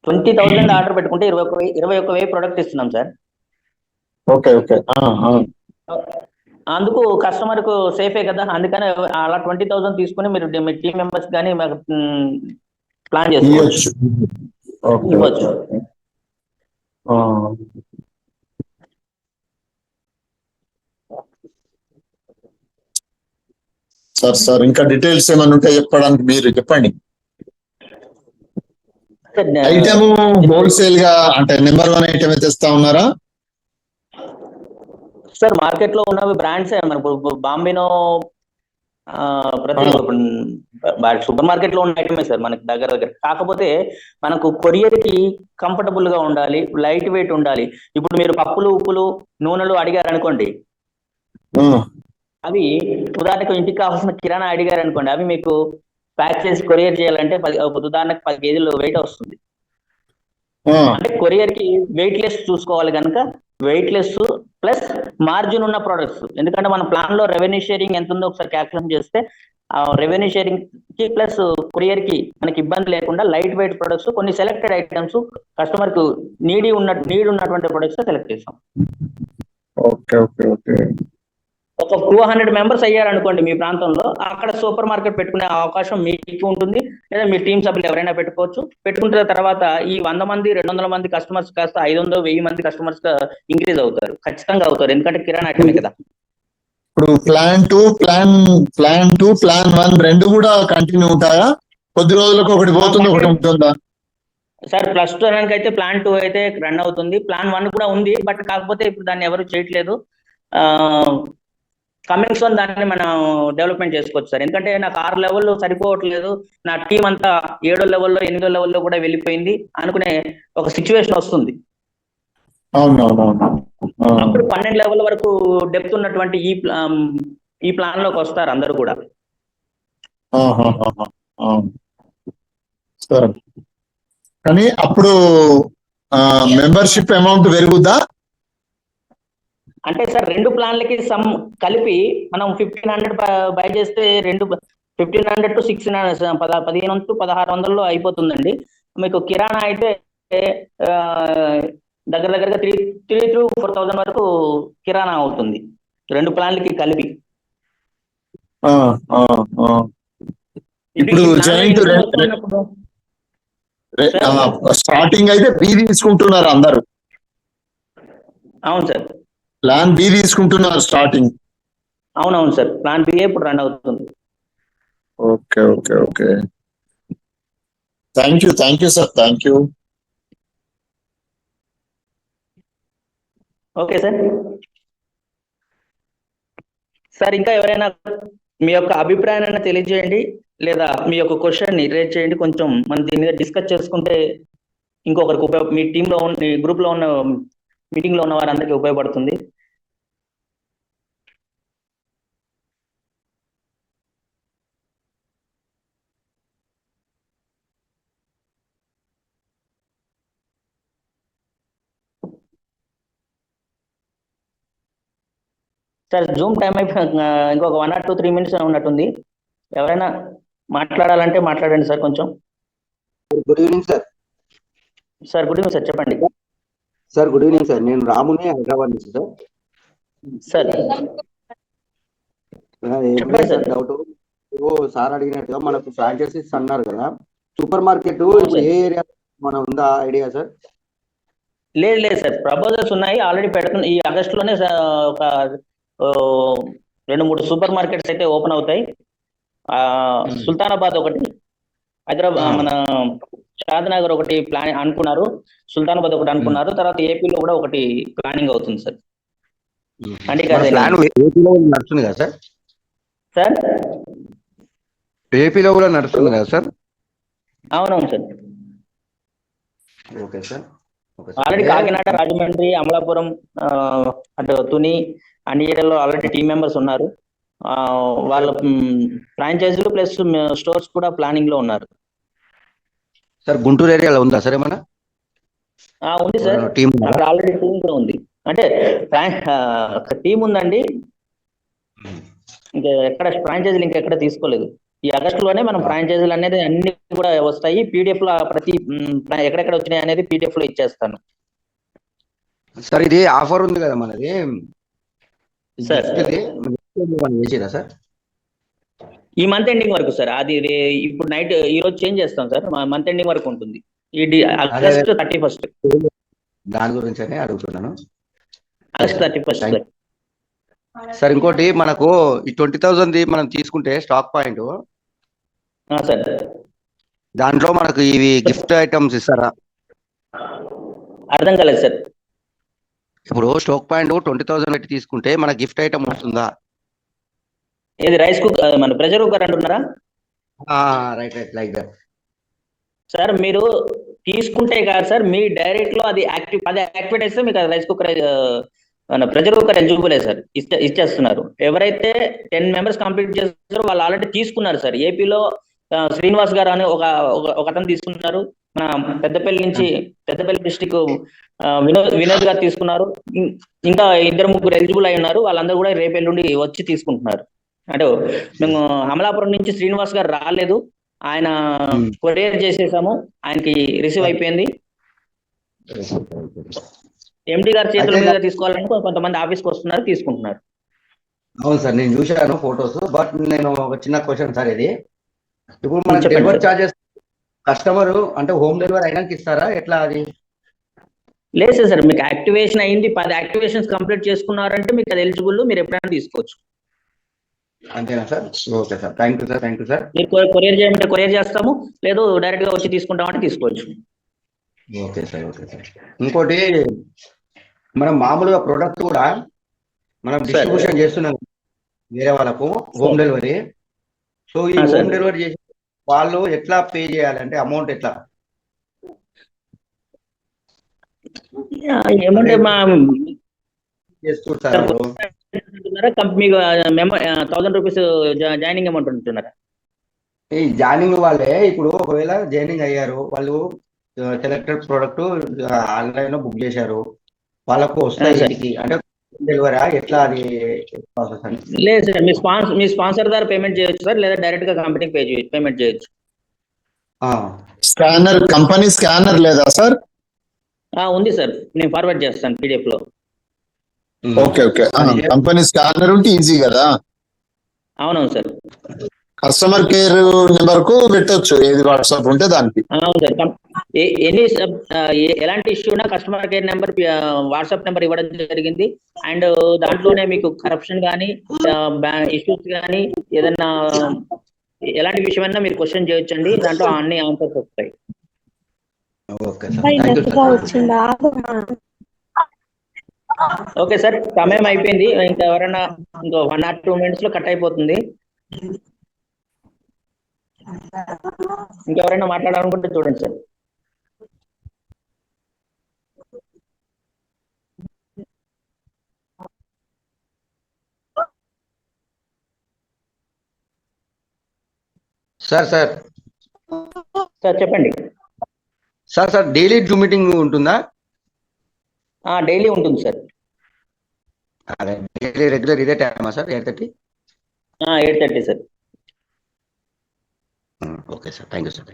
20,000 ఆర్డర్ పెట్టుకుంటే 21,000 ప్రోడక్ట్ ఇస్తున్నాం సార్. Okay okay. అందుకు కస్టమర్ కు సేఫే కదా, అందుకని అలా 20,000 తీసుకుని మీరు మీ టీం మెంబర్స్ కానీ ప్లాన్ చేసుకోవచ్చు, ఇవ్వచ్చు. ఓకే ఇవ్వచ్చు. ఓకే. సార్ ఇంకా డీటెయిల్స్ ఏమైనా ఉంటే చెప్పడానికి మీరు చెప్పండి. ఐటమ్ హోల్సేల్ గా అంటే నెంబర్ 1 ఐటమ్ తెస్తా ఉన్నారా? సార్ మార్కెట్ లో ఉన్నవి బ్రాండ్స్ మన బాంబినో ప్రతి సూపర్ మార్కెట్ లో ఉన్న ఐటమే సార్ మనకి దగ్గర. కాకపోతే మనకు కొరియర్ కి కంఫర్టబుల్ గా ఉండాలి, లైట్ వెయిట్ ఉండాలి. ఇప్పుడు మీరు పప్పులు, ఉప్పులు, నూనెలు అడిగారు అనుకోండి, అవి ఉదాహరణకు ఇంటికి కావాల్సిన కిరాణా అడిగారు అనుకోండి, అవి మీకు ప్యాక్ చేసి కొరియర్ చేయాలంటే ఉదాహరణకు 10 కేజీలు వెయిట్ వస్తుంది. అంటే కొరియర్ కి వెయిట్ లెస్ చూసుకోవాలి కనుక వెయిట్ లెస్ ప్లస్ మార్జిన్ ఉన్న ప్రొడక్ట్స్. ఎందుకంటే మన ప్లాన్ లో రెవెన్యూ షేరింగ్ ఎంత ఉందో ఒకసారి క్యాల్కులేట్ చేస్తే ఆ రెవెన్యూ షేరింగ్ కి ప్లస్ కొరియర్ కి మనకి ఇబ్బంది లేకుండా లైట్ వెయిట్ ప్రొడక్ట్స్, కొన్ని సెలెక్టెడ్ ఐటమ్స్ కస్టమర్ కు నీడ్ ఉన్నటువంటి ప్రొడక్ట్స్ సెలెక్ట్ చేస్తాం. Okay okay okay. ఒక 200 మెంబర్స్ అయ్యారు అనుకోండి మీ ప్రాంతంలో, అక్కడ సూపర్ మార్కెట్ పెట్టుకునే అవకాశం మీకు ఉంటుంది, లేదా మీ టీం సభ్యులు ఎవరైనా పెట్టుకోవచ్చు. పెట్టుకున్న తర్వాత ఈ 100 మంది 200 మంది కస్టమర్స్ కాస్త 500 1000 మంది కస్టమర్స్ ఇంక్రీజ్ అవుతారు, ఖచ్చితంగా అవుతారు. ఎందుకంటే కిరాణా ఐటమే కదా. ఇప్పుడు ప్లాన్ 2 ప్లాన్ 1 రెండు కూడా కంటిన్యూ ఉంటాయా? కొద్ది రోజులకు ఒకటి పోతుంది, ఒకటి ఉంటుందా? సార్ ప్రస్తుతానికి అయితే ప్లాన్ 2 అయితే రన్ అవుతుంది. ప్లాన్ 1 కూడా ఉంది, బట్ కాకపోతే ఇప్పుడు దాన్ని ఎవరు చేయట్లేదు. కమింగ్ సోన్ దాన్ని మనం డెవలప్మెంట్ చేసుకోవచ్చు సార్. ఎందుకంటే నాకు 6 లెవెల్లో సరిపోవట్లేదు, నా టీం అంతా 7 లెవెల్లో 8 లెవెల్లో కూడా వెళ్ళిపోయింది అనుకునే ఒక సిచ్యువేషన్ వస్తుంది. అప్పుడు 12 లెవెల్ వరకు డెప్త్ ఉన్నటువంటి ఈ ప్లాన్ లోకి వస్తారు అందరూ కూడా. సరే, కానీ అప్పుడు మెంబర్షిప్ అమౌంట్ పెరుగుద్దా? అంటే సార్ 2 ప్లాన్లకి సమ్ కలిపి మనం 1500 బై చేస్తే 1500 to 1600 1500 to 1600 అయిపోతుందండి. మీకు కిరాణా అయితే దగ్గరగా 3 to 4000 వరకు కిరాణా అవుతుంది 2 ప్లాన్లకి కలిపి. ఇప్పుడు స్టార్టింగ్ అయితే బి తీసుకుంటున్నారు అందరు. అవును సార్, ప్లాన్ బి తీసుకుంటున్నారు స్టార్టింగ్. అవునవును సార్, ప్లాన్ బి ఇప్పుడు రన్ అవుతుంది. Okay okay okay. Thank you sir, thank you. Okay sir. Sir ఇంకా ఎవరైనా మీ యొక్క అభిప్రాయాన్ని తెలియజేయండి, లేదా మీ యొక్క క్వశ్చన్ ని రేజ్ చేయండి. కొంచెం మనం దీని మీద డిస్కస్ చేసుకుంటే ఇంకొకరికి మీ టీంలో ఉన్న గ్రూప్ లో ఉన్న మీటింగ్ లో ఉన్న వారందరికీ ఉపయోగపడుతుంది. సార్ జూమ్ టైం అయిపోయి ఇంకొక 1 or 2 3 minutes ఉన్నట్టుంది. ఎవరైనా మాట్లాడాలంటే మాట్లాడండి సార్ కొంచెం. Good evening sir. Sir good evening sir, చెప్పండి సార్. గుడ్ ఈవినింగ్ సార్, నేను రాముని, హైదరాబాద్ నుంచి సార్. సార్ చెప్పండి సార్. డౌట్ సార్ అడిగినట్టుగా మనకు ఫ్రాంచైజీస్ అన్నారు కదా, సూపర్ మార్కెట్ ఏ ఏరియా మన ఉందా ఐడియా సార్? లేదు సార్, ప్రపోజల్స్ ఉన్నాయి ఆల్రెడీ పెడుతున్న. ఈ ఆగస్ట్ లోనే ఒక 2-3 సూపర్ మార్కెట్స్ అయితే ఓపెన్ అవుతాయి. సుల్తానాబాద్ ఒకటి, హైదరాబాద్ మన షాద్నగర్ ఒకటి ప్లాన్ అనుకున్నారు, సుల్తానాబాద్ ఒకటి అనుకున్నారు, తర్వాత ఏపీలో కూడా ఒకటి ప్లానింగ్ అవుతుంది సార్. అంటే ఏపీలో నడుస్తుంది కదా సార్? సార్ ఏపీలో కూడా నడుస్తుంది కదా సార్? అవునవును sir. Okay sir. Already Kakinada, Rajahmundry, Amalapuram, అటు తుని అన్ని ఏరియాలో ఆల్రెడీ టీం మెంబర్స్ ఉన్నారు. వాళ్ళ ఫ్రాంచైజీలు ప్లస్ స్టోర్స్ కూడా ప్లానింగ్ లో ఉన్నారు సార్. గుంటూరు ఏరియాలో ఉందా సార్ ఏమన్నా? ఉంది సార్, అక్కడ ఆల్రెడీ టీం కూడా ఉంది. అంటే టీం ఉందండి, ఇంకా ఎక్కడ ఫ్రాంచైజీలు ఇంకెక్కడ తీసుకోలేదు. ఈ ఆగస్టులోనే మనం ఫ్రాంచైజీలు అనేది అన్ని కూడా వస్తాయి. పీడిఎఫ్ లో ప్రతి ఎక్కడెక్కడ వచ్చినాయి అనేది పీడిఎఫ్ లో ఇచ్చేస్తాను. సార్ ఇది ఆఫర్ ఉంది కదా మనది సార్ చేసిరా సార్? ఈ మంత్ ఎండింగ్ వరకు సార్. అది ఇప్పుడు నైట్ ఈ రోజు చేంజ్ చేస్తాం సార్. మంత్ ఎండింగ్ వరకు ఉంటుంది. ఈ ఆగస్ట్ 31st. దాని గురించనే అడుగుతున్నాను. August 31st sir. సార్ ఇంకోటి మనకు ఈ 20,000 మనం తీసుకుంటే స్టాక్ పాయింట్ సార్ దాంట్లో మనకు ఇవి గిఫ్ట్ ఐటమ్స్ ఇస్తారా? అర్థం కాలేదు సార్. ఇప్పుడు స్టాక్ పాయింట్ 20,000 పెట్టి తీసుకుంటే మన గిఫ్ట్ ఐటమ్ వస్తుందా? ఏది రైస్ కుక్కర్, మన ప్రెషర్ కుక్కర్ అంటున్నారా? Right right like that. Sir మీరు తీసుకుంటే కాదు సార్, మీ డైరెక్ట్ లో అది యాక్టివేట్ అయితే మీకు రైస్ కుక్కర్ మన ప్రెషర్ కుక్కర్ ఎలిజిబుల్ సార్. ఇచ్చేస్తున్నారు. ఎవరైతే 10 మెంబర్స్ కంప్లీట్ చేస్తారో వాళ్ళు ఆల్రెడీ తీసుకున్నారు సార్. ఏపీలో శ్రీనివాస్ గారు అని ఒక అతను తీసుకున్నారు. మన పెద్దపల్లి డిస్టిక్ వినోద్ గారు తీసుకున్నారు. ఇంకా 2-3 ఎలిజిబుల్ అయి ఉన్నారు. వాళ్ళందరూ కూడా రేపు ఎల్లుండి వచ్చి తీసుకుంటున్నారు. అంటే మేము అమలాపురం నుంచి శ్రీనివాస్ గారు రాలేదు, ఆయన కొరియర్ చేసేసాము, ఆయనకి రిసీవ్ అయిపోయింది. ఎండి గారి చేతుల మీద తీసుకోవాలని కొంతమంది ఆఫీస్కి వస్తున్నారు, తీసుకుంటున్నారు. అవును సార్, నేను చూశాను ఫొటోస్. బట్ నేను ఒక చిన్న క్వశ్చన్ సార్, ఇది ఇప్పుడు మన డెలివరీ చార్జెస్ కస్టమర్ అంటే హోమ్ డెలివరీ అయినాక ఇస్తారా ఎట్లా అది? లేదు సార్, మీకు యాక్టివేషన్ అయింది, 10 యాక్టివేషన్స్ కంప్లీట్ చేసుకున్నారంటే మీకు అది ఎలిజిబుల్, మీరు ఎప్పుడైనా తీసుకోవచ్చు. అంతేనా sir? Okay sir, thank you sir. Thank you sir. మీరు కొరియర్ చేయమంటే కొరియర్ చేస్తాము, లేదు డైరెక్ట్ గా వచ్చి తీసుకుంటామంటే తీసుకోవచ్చు. Okay sir, okay sir. ఇంకోటి, మనం మామూలుగా ప్రొడక్ట్ కూడా మనం డిస్ట్రిబ్యూషన్ చేస్తున్నాం వేరే వాళ్ళకు హోమ్ డెలివరీ. సో ఈ హోమ్ డెలివరీ చేసి వాళ్ళు ఎట్లా పే చేయాలంటే అమౌంట్ ఎట్లా? ఏమంటే మా చేస్తుంటారు మీకు 1000 రూపీస్ జాయినింగ్ అమౌంట్ ఉంటున్నారా? ఈ జాయినింగ్ వాళ్ళే ఇప్పుడు ఒకవేళ జాయినింగ్ అయ్యారు, వాళ్ళు సెలెక్టెడ్ ప్రోడక్ట్ ఆన్లైన్ లో బుక్ చేశారు, వాళ్ళకు వస్తాయి అంటే డెలివరీ ఎట్లా అది ప్రాసెస్ అని? లేదు సార్, మీ స్పాన్సర్ ద్వారా పేమెంట్ చేయొచ్చు సార్, లేదా డైరెక్ట్ గా కంపెనీకి పేమెంట్ చేయొచ్చు. స్కానర్, కంపెనీ స్కానర్ లేదా సార్? ఉంది సార్, నేను ఫార్వర్డ్ చేస్తాను పీడిఎఫ్ లో. ఓకే ఓకే, కంపెనీ స్కానర్ ఉంటే ఈజీ కదా. అవునవును సార్. కస్టమర్ కేర్ నెంబర్ కు పెట్టొచ్చు, ఏది వాట్సాప్ ఉంటే దానికి. అవును సార్, ఎలాంటి ఇష్యూ ఉన్నా customer care number, WhatsApp number ఇవ్వడం జరిగింది. అండ్ దాంట్లోనే మీకు కరప్షన్ కానీ ఇష్యూస్ కానీ ఏదన్నా ఎలాంటి విషయమైనా మీరు క్వశ్చన్ చేయొచ్చండి, దాంట్లో అన్ని ఆన్సర్స్ వస్తాయి. ఓకే సార్, సమయం అయిపోయింది. ఇంకా ఎవరైనా ఇంకో 1 or 2 minutes లో కట్ అయిపోతుంది. ఇంకెవరైనా మాట్లాడాలనుకుంటే చూడండి సార్. సార్ చెప్పండి సార్. డైలీ జూమ్ మీటింగ్ ఉంటుందా? డైలీ ఉంటుంది సార్. డైలీ రెగ్యులర్ ఇదే టైమా sir? 8:30? 8:30 sir. Okay sir, thank you sir.